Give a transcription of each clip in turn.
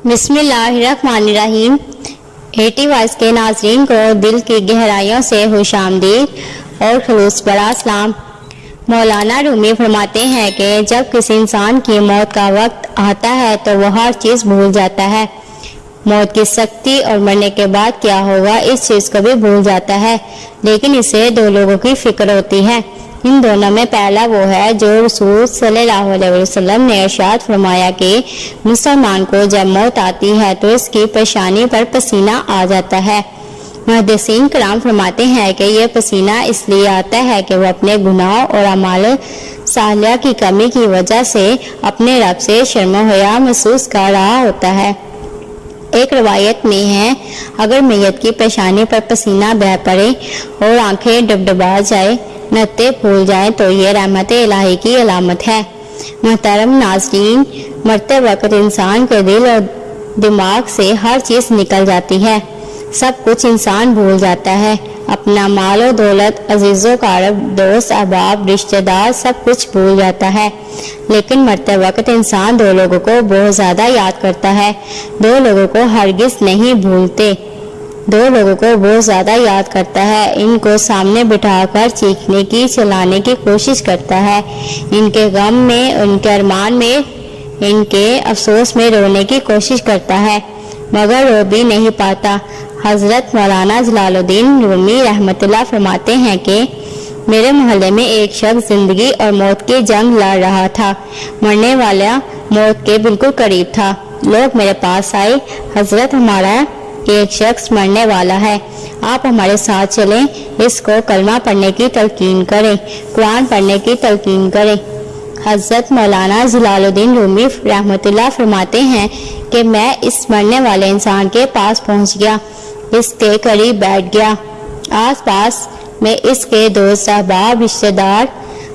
بسم اللہ الرحمن الرحیم۔ 80 وائس کے ناظرین کو دل کی گہرائیوں سے خوش آمدید اور خلوص بڑا سلام۔ مولانا رومی فرماتے ہیں کہ جب کسی انسان کی موت کا وقت آتا ہے تو وہ ہر چیز بھول جاتا ہے۔ موت کی سختی اور مرنے کے بعد کیا ہوگا اس چیز کو بھی بھول جاتا ہے، لیکن اسے دو لوگوں کی فکر ہوتی ہے۔ ان دونوں میں پہلا وہ ہے جو رسول صلی اللہ علیہ وسلم نے ارشاد فرمایا کہ مسلمان کو جب موت آتی ہے تو اس کی پیشانی پر پسینہ آ جاتا ہے۔ محدثین کرام فرماتے ہیں کہ یہ پسینہ اس لیے آتا ہے کہ وہ اپنے گناہ اور اعمال صالحہ کی کمی کی وجہ سے اپنے رب سے شرم و حیا محسوس کر رہا ہوتا ہے۔ ایک روایت میں ہے اگر میت کی پیشانی پر پسینہ بہہ پڑے اور آنکھیں ڈبڈبا جائے، نطے پھول جائیں تو یہ رحمت الہی کی علامت ہے۔ محترم ناظرین، مرتے وقت انسان کے دل اور دماغ سے ہر چیز نکل جاتی ہے، سب کچھ انسان بھول جاتا ہے، اپنا مال و دولت، عزیز و اقارب، دوست احباب، رشتہ دار، سب کچھ بھول جاتا ہے۔ لیکن مرتے وقت انسان دو لوگوں کو بہت زیادہ یاد کرتا ہے، دو لوگوں کو ہرگز نہیں بھولتے، دو لوگوں کو بہت زیادہ یاد کرتا ہے، ان کو سامنے بٹھا کر چیخنے کی چلانے کی کوشش کرتا ہے، ان کے غم میں، ان کے ارمان میں، ان کے افسوس میں رونے کی کوشش کرتا ہے، مگر رو بھی نہیں پاتا۔ حضرت مولانا جلال الدین رومی رحمۃ اللہ فرماتے ہیں کہ میرے محلے میں ایک شخص زندگی اور موت کی جنگ لڑ رہا تھا، مرنے والا موت کے بالکل قریب تھا۔ لوگ میرے پاس آئے، حضرت ہمارا ایک شخص مرنے والا ہے، آپ ہمارے ساتھ چلیں، اس کو کلمہ پڑھنے کی تلقین کریں، قرآن پڑھنے کی تلقین کریں۔ حضرت مولانا جلال الدین رومی رحمۃ اللہ فرماتے ہیں کہ میں اس مرنے والے انسان کے پاس پہنچ گیا، اس کے قریب بیٹھ گیا، آس پاس میں اس کے دوست احباب، رشتہ دار،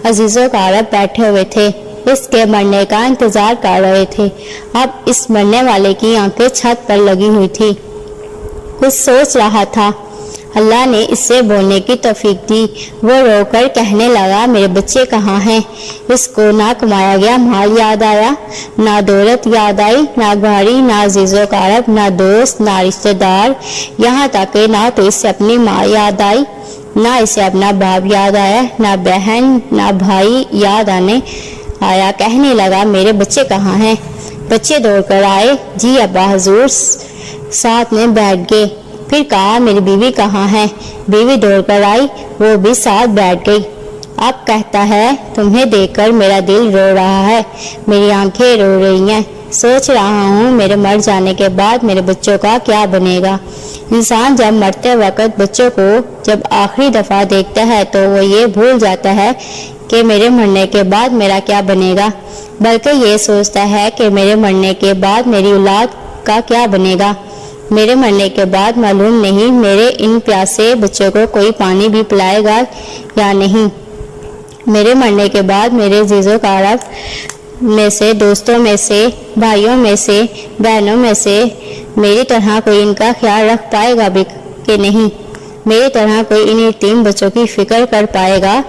عزیز و اقارب بیٹھے ہوئے تھے، اس کے مرنے کا انتظار کر رہے تھے۔ اب اس مرنے والے کی آنکھیں چھت پر لگی ہوئی تھی، کچھ سوچ رہا تھا، اللہ نے اس سے بولنے کی توفیق دی۔ وہ رو کر کہنے لگا میرے بچے کہاں ہیں؟ اس کو نہ کمایا گیا مال یاد آیا، نہ دولت یاد آئی، نہ گھڑی، نہ عزیز و اقارب، نہ دوست، نہ رشتہ دار، یہاں تک کہ نہ تو اس سے اپنی ماں یاد آئی، نہ اسے اپنا باپ یاد آیا، نہ بہن، نہ بھائی یاد آیا۔ کہنے لگا میرے بچے کہاں ہیں؟ بچے دوڑ کر آئے، جی ابا حضور، ساتھ میں بیٹھ گئے۔ پھر کہا میری بیوی کہاں ہے؟ بیوی دوڑ کر آئی، وہ بھی ساتھ بیٹھ گئی۔ اب کہتا ہے تمہیں دیکھ کر میرا دل رو رہا ہے، میری آنکھیں رو رہی ہیں، سوچ رہا ہوں میرے مر جانے کے بعد میرے بچوں کا کیا بنے گا۔ انسان جب مرتے وقت بچوں کو جب آخری دفعہ دیکھتا ہے تو وہ یہ بھول جاتا ہے کہ میرے مرنے کے بعد میرا کیا بنے گا، بلکہ یہ سوچتا ہے کہ میرے مرنے کے بعد میری اولاد کا کیا بنے گا۔ میرے مرنے کے بعد معلوم نہیں میرے ان پیاسے بچوں کو کوئی پانی بھی پلائے گا یا نہیں، میرے مرنے کے بعد میرے عزیز و اقارب میں سے، دوستوں میں سے، بھائیوں میں سے، بہنوں میں سے میری طرح کوئی ان کا خیال رکھ پائے گا بھی کہ نہیں، میری طرح کوئی ان یتیم بچوں کی فکر کر پائے گا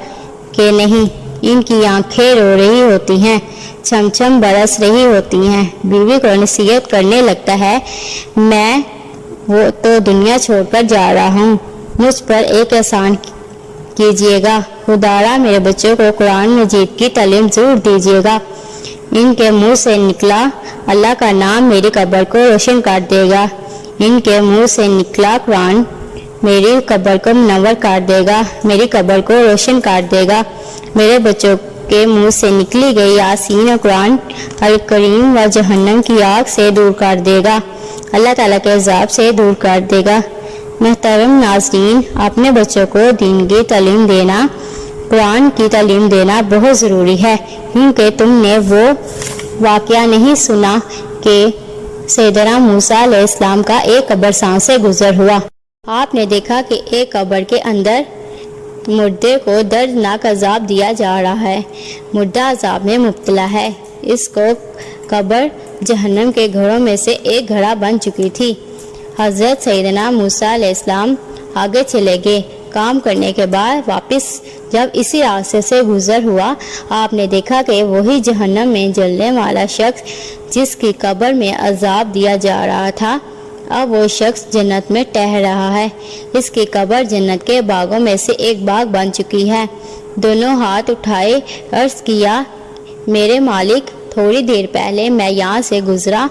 کہ نہیں۔ ان کی آنکھیں رو رہی ہوتی ہیں، چھم چھم برس رہی ہوتی ہیں۔ بیوی کو نصیحت کرنے لگتا ہے میں وہ تو دنیا چھوڑ کر جا رہا ہوں، مجھ پر ایک احسان کیجیے گا، خدارا میرے بچوں کو قرآن مجید کی تعلیم ضرور دیجیے گا۔ ان کے منہ سے نکلا اللہ کا نام میری قبر کو روشن کر دے گا، ان کے منہ سے نکلا قرآن میری قبر کو منور کر دے گا، میری قبر کو روشن کر دے گا۔ میرے بچوں کے منہ سے نکلی گئی یاسین و قرآن الکریم و جہنم کی آگ سے دور کر دے گا، اللہ تعالیٰ کے عذاب سے دور کر دے گا۔ محترم ناظرین، اپنے بچوں کو دین کی تعلیم دینا، قرآن کی تعلیم دینا بہت ضروری ہے، کیونکہ تم نے وہ واقعہ نہیں سنا کہ سیدنا موسیٰ علیہ السلام کا ایک قبرستان سے گزر ہوا۔ آپ نے دیکھا کہ ایک قبر کے اندر مردے کو دردناک عذاب دیا جا رہا ہے، مردہ عذاب میں مبتلا ہے، اس کو قبر جہنم کے گھروں میں سے ایک گھڑا بن چکی تھی۔ حضرت سیدنا موسیٰ علیہ السلام آگے چلے گئے، کام کرنے کے بعد واپس جب اسی راستے سے گزر ہوا، آپ نے دیکھا کہ وہی جہنم میں جلنے والا شخص جس کی قبر میں عذاب دیا جا رہا تھا، اب وہ شخص جنت میں ٹہر رہا ہے۔ اس کی قبر جنت کے باغوں میں سے ایک باغ بن چکی ہے۔ دونوں ہاتھ اٹھائے عرض کیا، میرے مالک، تھوڑی دیر پہلے میں یہاں سے گزرا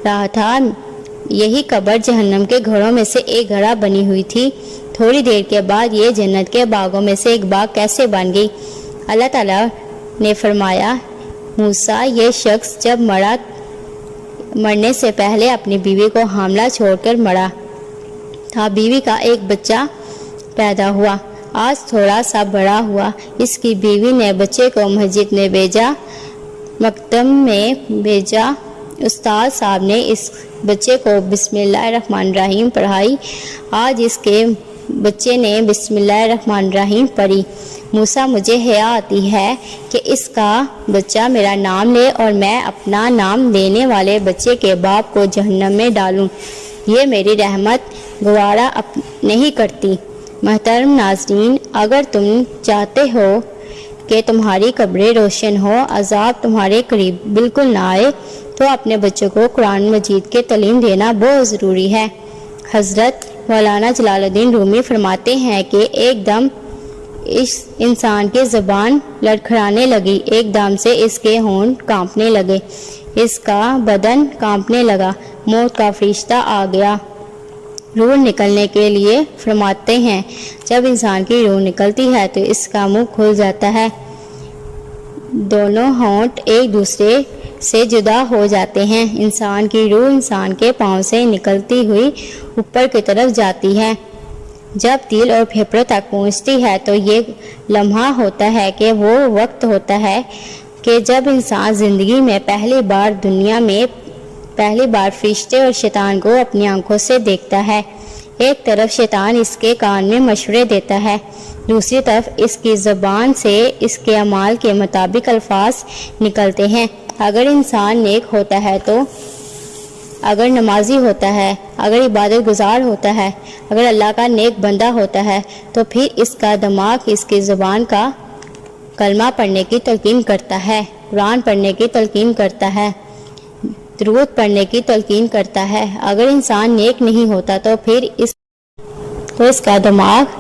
رہا تھا، یہی قبر جہنم کے گھروں میں سے ایک گھڑا بنی ہوئی تھی، تھوڑی دیر کے بعد یہ جنت کے باغوں میں سے ایک باغ کیسے بن گئی؟ اللہ تعالیٰ نے فرمایا، موسیٰ، یہ شخص جب مرنے سے پہلے اپنی بیوی کو حاملہ چھوڑ کر مرا تھا، بیوی کا ایک بچہ پیدا ہوا، آج تھوڑا سا بڑا ہوا، اس کی بیوی نے بچے کو مسجد میں بھیجا، مکتب میں بھیجا، استاد صاحب نے اس بچے کو بسم اللہ الرحمن الرحیم پڑھائی، آج اس کے بچے نے بسم اللہ الرحمن الرحیم پڑھی۔ موسیٰ، مجھے حیا آتی ہے کہ اس کا بچہ میرا نام لے اور میں اپنا نام لینے والے بچے کے باپ کو جہنم میں ڈالوں، یہ میری رحمت گوارا نہیں کرتی۔ محترم ناظرین، اگر تم چاہتے ہو کہ تمہاری قبریں روشن ہو، عذاب تمہارے قریب بالکل نہ آئے، تو اپنے بچوں کو قرآن مجید کے تعلیم دینا بہت ضروری ہے۔ حضرت مولانا جلال الدین رومی فرماتے ہیں کہ ایک دم اس انسان کی زبان لڑکھڑانے لگی، ایک دم سے اس کے ہونٹ کانپنے لگے، اس کا بدن کانپنے لگا، موت کا فرشتہ آ گیا روح نکلنے کے لیے۔ فرماتے ہیں جب انسان کی روح نکلتی ہے تو اس کا منہ کھل جاتا ہے، دونوں ہونٹ ایک دوسرے سے جدا ہو جاتے ہیں، انسان کی روح انسان کے پاؤں سے نکلتی ہوئی اوپر کی طرف جاتی ہے، جب دل اور پھیپھڑوں تک پہنچتی ہے تو یہ لمحہ ہوتا ہے کہ وہ وقت ہوتا ہے کہ جب انسان زندگی میں دنیا میں پہلی بار فرشتے اور شیطان کو اپنی آنکھوں سے دیکھتا ہے۔ ایک طرف شیطان اس کے کان میں مشورے دیتا ہے، دوسری طرف اس کی زبان سے اس کے اعمال کے مطابق الفاظ نکلتے ہیں۔ اگر انسان نیک ہوتا ہے تو اگر نمازی ہوتا ہے، اگر عبادت گزار ہوتا ہے، اگر اللہ کا نیک بندہ ہوتا ہے، تو پھر اس کا دماغ اس کی زبان کا کلمہ پڑھنے کی تلقین کرتا ہے، قرآن پڑھنے کی تلقین کرتا ہے، درود پڑھنے کی تلقین کرتا ہے۔ اگر انسان نیک نہیں ہوتا تو پھر اس کا دماغ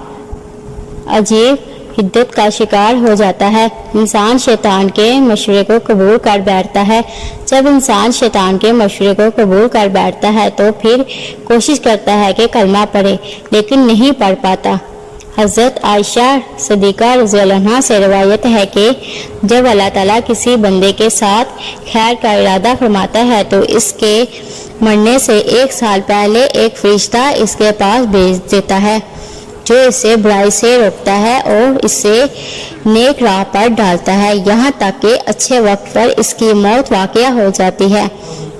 عجیب حدت کا شکار ہو جاتا ہے، انسان شیطان کے مشورے کو قبول کر بیٹھتا ہے۔ جب انسان شیطان کے مشورے کو قبول کر بیٹھتا ہے تو پھر کوشش کرتا ہے کہ کلمہ پڑھے، لیکن نہیں پڑھ پاتا۔ حضرت عائشہ صدیقہ رضی اللہ عنہا سے روایت ہے کہ جب اللہ تعالیٰ کسی بندے کے ساتھ خیر کا ارادہ فرماتا ہے تو اس کے مرنے سے 1 سال پہلے ایک فرشتہ اس کے پاس بھیج دیتا ہے جو اسے برائی سے روکتا ہے اور اسے نیک راہ پر ڈالتا ہے، یہاں تک کہ اچھے وقت پر اس کی موت واقع ہو جاتی ہے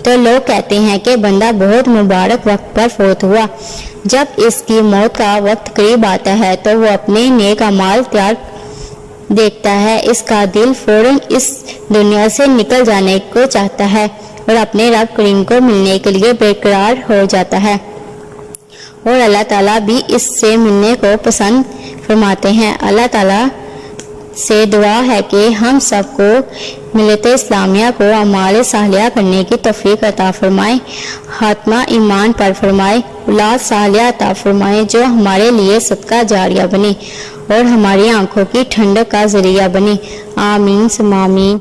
تو لوگ کہتے ہیں کہ بندہ بہت مبارک وقت پر فوت ہوا۔ جب اس کی موت کا وقت قریب آتا ہے تو وہ اپنے نیک اعمال دیکھتا ہے، اس کا دل فوراً اس دنیا سے نکل جانے کو چاہتا ہے اور اپنے رب کریم کو ملنے کے لیے بے قرار ہو جاتا ہے، اور اللہ تعالیٰ بھی اس سے ملنے کو پسند فرماتے ہیں۔ اللہ تعالیٰ سے دعا ہے کہ ہم سب کو ملت اسلامیہ کو اعمال صالحہ کرنے کی توفیق عطا فرمائے، خاتمہ ایمان پر فرمائے، اولاد صالحہ عطا فرمائے جو ہمارے لیے صدقہ جاریہ بنے اور ہماری آنکھوں کی ٹھنڈک کا ذریعہ بنے، آمین ثم آمین۔